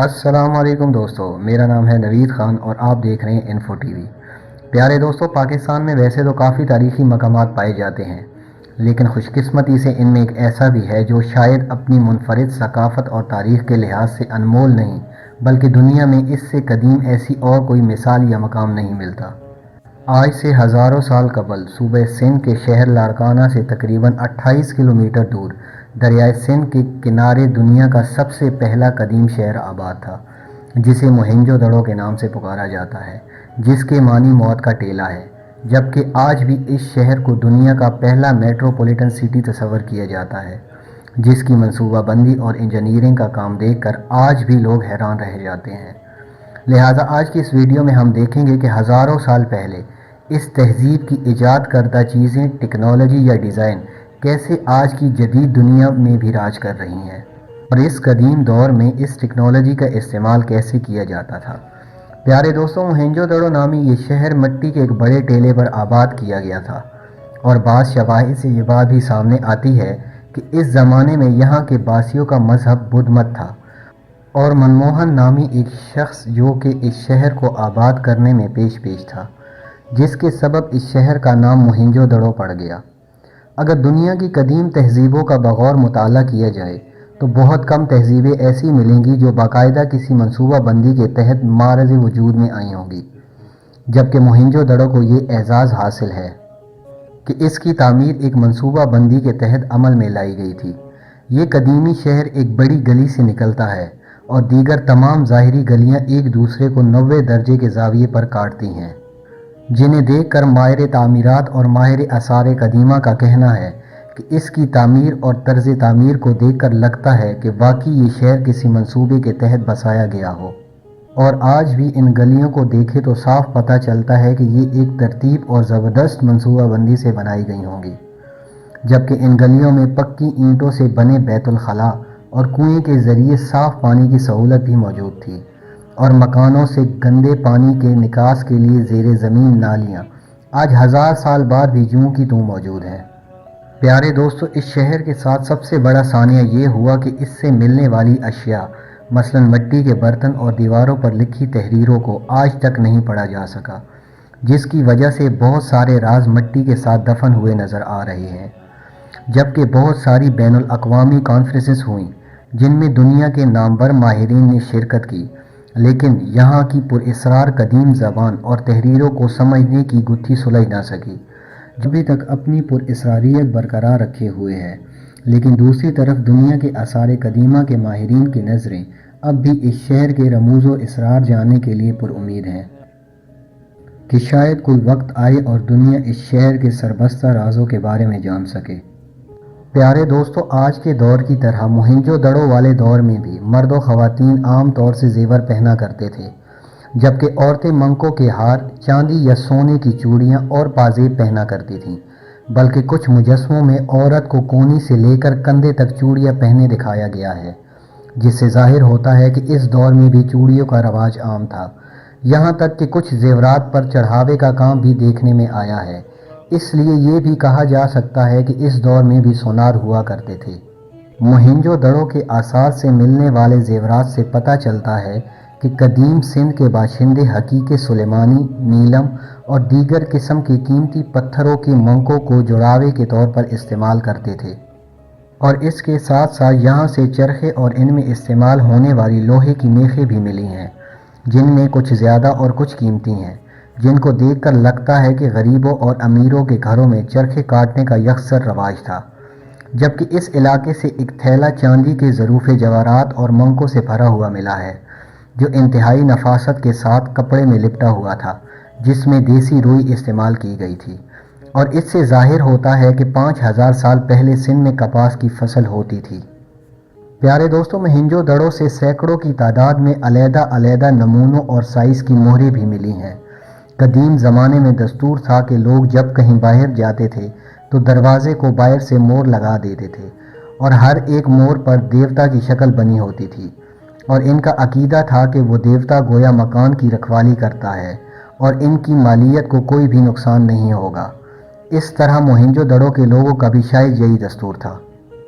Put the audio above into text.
السلام علیکم دوستو، میرا نام ہے نوید خان اور آپ دیکھ رہے ہیں انفو ٹی وی۔ پیارے دوستو، پاکستان میں ویسے تو کافی تاریخی مقامات پائے جاتے ہیں، لیکن خوش قسمتی سے ان میں ایک ایسا بھی ہے جو شاید اپنی منفرد ثقافت اور تاریخ کے لحاظ سے انمول نہیں، بلکہ دنیا میں اس سے قدیم ایسی اور کوئی مثال یا مقام نہیں ملتا۔ آج سے ہزاروں سال قبل صوبہ سندھ کے شہر لاڑکانہ سے تقریباً 28 کلومیٹر دور دریائے سندھ کے کنارے دنیا کا سب سے پہلا قدیم شہر آباد تھا، جسے موہنجو دڑو کے نام سے پکارا جاتا ہے، جس کے معنی موت کا ٹیلہ ہے۔ جبکہ آج بھی اس شہر کو دنیا کا پہلا میٹروپولیٹن سٹی تصور کیا جاتا ہے، جس کی منصوبہ بندی اور انجینئرنگ کا کام دیکھ کر آج بھی لوگ حیران رہ جاتے ہیں۔ لہٰذا آج کی اس ویڈیو میں ہم دیکھیں گے کہ ہزاروں سال پہلے اس تہذیب کی ایجاد کردہ چیزیں، ٹیکنالوجی یا ڈیزائن کیسے آج کی جدید دنیا میں بھی راج کر رہی ہیں، اور اس قدیم دور میں اس ٹیکنالوجی کا استعمال کیسے کیا جاتا تھا۔ پیارے دوستوں، موہنجو دڑو نامی یہ شہر مٹی کے ایک بڑے ٹیلے پر آباد کیا گیا تھا، اور بعض شواہد سے یہ بات بھی سامنے آتی ہے کہ اس زمانے میں یہاں کے باسیوں کا مذہب بدھ مت تھا، اور منموہن نامی ایک شخص جو کہ اس شہر کو آباد کرنے میں پیش تھا، جس کے سبب اس شہر کا نام موہنجو دڑو پڑ گیا۔ اگر دنیا کی قدیم تہذیبوں کا بغور مطالعہ کیا جائے تو بہت کم تہذیبیں ایسی ملیں گی جو باقاعدہ کسی منصوبہ بندی کے تحت معرض وجود میں آئی ہوں گی، جبکہ موہنجو دڑو کو یہ اعزاز حاصل ہے کہ اس کی تعمیر ایک منصوبہ بندی کے تحت عمل میں لائی گئی تھی۔ یہ قدیمی شہر ایک بڑی گلی سے نکلتا ہے اور دیگر تمام ظاہری گلیاں ایک دوسرے کو 90 درجے کے زاویے پر کاٹتی ہیں، جنہیں دیکھ کر ماہر تعمیرات اور ماہر آثار قدیمہ کا کہنا ہے کہ اس کی تعمیر اور طرز تعمیر کو دیکھ کر لگتا ہے کہ واقعی یہ شہر کسی منصوبے کے تحت بسایا گیا ہو، اور آج بھی ان گلیوں کو دیکھے تو صاف پتہ چلتا ہے کہ یہ ایک ترتیب اور زبردست منصوبہ بندی سے بنائی گئی ہوں گی۔ جبکہ ان گلیوں میں پکی اینٹوں سے بنے بیت الخلاء اور کنویں کے ذریعے صاف پانی کی سہولت بھی موجود تھی، اور مکانوں سے گندے پانی کے نکاس کے لیے زیر زمین نالیاں آج ہزار سال بعد بھی جوں کی توں موجود ہیں۔ پیارے دوستو، اس شہر کے ساتھ سب سے بڑا سانیہ یہ ہوا کہ اس سے ملنے والی اشیاء، مثلا مٹی کے برتن اور دیواروں پر لکھی تحریروں کو آج تک نہیں پڑھا جا سکا، جس کی وجہ سے بہت سارے راز مٹی کے ساتھ دفن ہوئے نظر آ رہے ہیں۔ جبکہ بہت ساری بین الاقوامی کانفرنسز ہوئیں جن میں دنیا کے نامور ماہرین نے شرکت کی، لیکن یہاں کی پراسرار قدیم زبان اور تحریروں کو سمجھنے کی گتھی سلجھ نہ سکی، جو ابھی تک اپنی پراسراریت برقرار رکھے ہوئے ہے۔ لیکن دوسری طرف دنیا کے آثار قدیمہ کے ماہرین کی نظریں اب بھی اس شہر کے رموز و اسرار جاننے کے لیے پر امید ہیں کہ شاید کوئی وقت آئے اور دنیا اس شہر کے سربستہ رازوں کے بارے میں جان سکے۔ پیارے دوستو، آج کے دور کی طرح موہنجو دڑو والے دور میں بھی مرد و خواتین عام طور سے زیور پہنا کرتے تھے، جبکہ عورتیں منگوں کے ہار، چاندی یا سونے کی چوڑیاں اور پازیب پہنا کرتی تھیں، بلکہ کچھ مجسموں میں عورت کو کونی سے لے کر کندھے تک چوڑیاں پہنے دکھایا گیا ہے، جس سے ظاہر ہوتا ہے کہ اس دور میں بھی چوڑیوں کا رواج عام تھا۔ یہاں تک کہ کچھ زیورات پر چڑھاوے کا کام بھی دیکھنے میں آیا ہے، اس لیے یہ بھی کہا جا سکتا ہے کہ اس دور میں بھی سونار ہوا کرتے تھے۔ موہنجو دڑو کے آثار سے ملنے والے زیورات سے پتہ چلتا ہے کہ قدیم سندھ کے باشندے حقیقی سلیمانی، نیلم اور دیگر قسم کے قیمتی پتھروں کے منگوں کو جڑاوے کے طور پر استعمال کرتے تھے، اور اس کے ساتھ ساتھ یہاں سے چرخے اور ان میں استعمال ہونے والی لوہے کی میخیں بھی ملی ہیں، جن میں کچھ زیادہ اور کچھ قیمتی ہیں، جن کو دیکھ کر لگتا ہے کہ غریبوں اور امیروں کے گھروں میں چرخے کاٹنے کا یکسر رواج تھا۔ جبکہ اس علاقے سے ایک تھیلا چاندی کے ظروف جواہرات اور منگوں سے بھرا ہوا ملا ہے، جو انتہائی نفاست کے ساتھ کپڑے میں لپٹا ہوا تھا، جس میں دیسی روئی استعمال کی گئی تھی، اور اس سے ظاہر ہوتا ہے کہ 5000 سال پہلے سندھ میں کپاس کی فصل ہوتی تھی۔ پیارے دوستوں، موہنجو دڑو سے سینکڑوں کی تعداد میں علیحدہ علیحدہ نمونوں اور سائز کی مہریں بھی ملی ہیں۔ قدیم زمانے میں دستور تھا کہ لوگ جب کہیں باہر جاتے تھے تو دروازے کو باہر سے مور لگا دیتے تھے، اور ہر ایک مور پر دیوتا کی شکل بنی ہوتی تھی، اور ان کا عقیدہ تھا کہ وہ دیوتا گویا مکان کی رکھوالی کرتا ہے اور ان کی مالیت کو کوئی بھی نقصان نہیں ہوگا۔ اس طرح موہنجو دڑو کے لوگوں کا بھی شاید یہی دستور تھا۔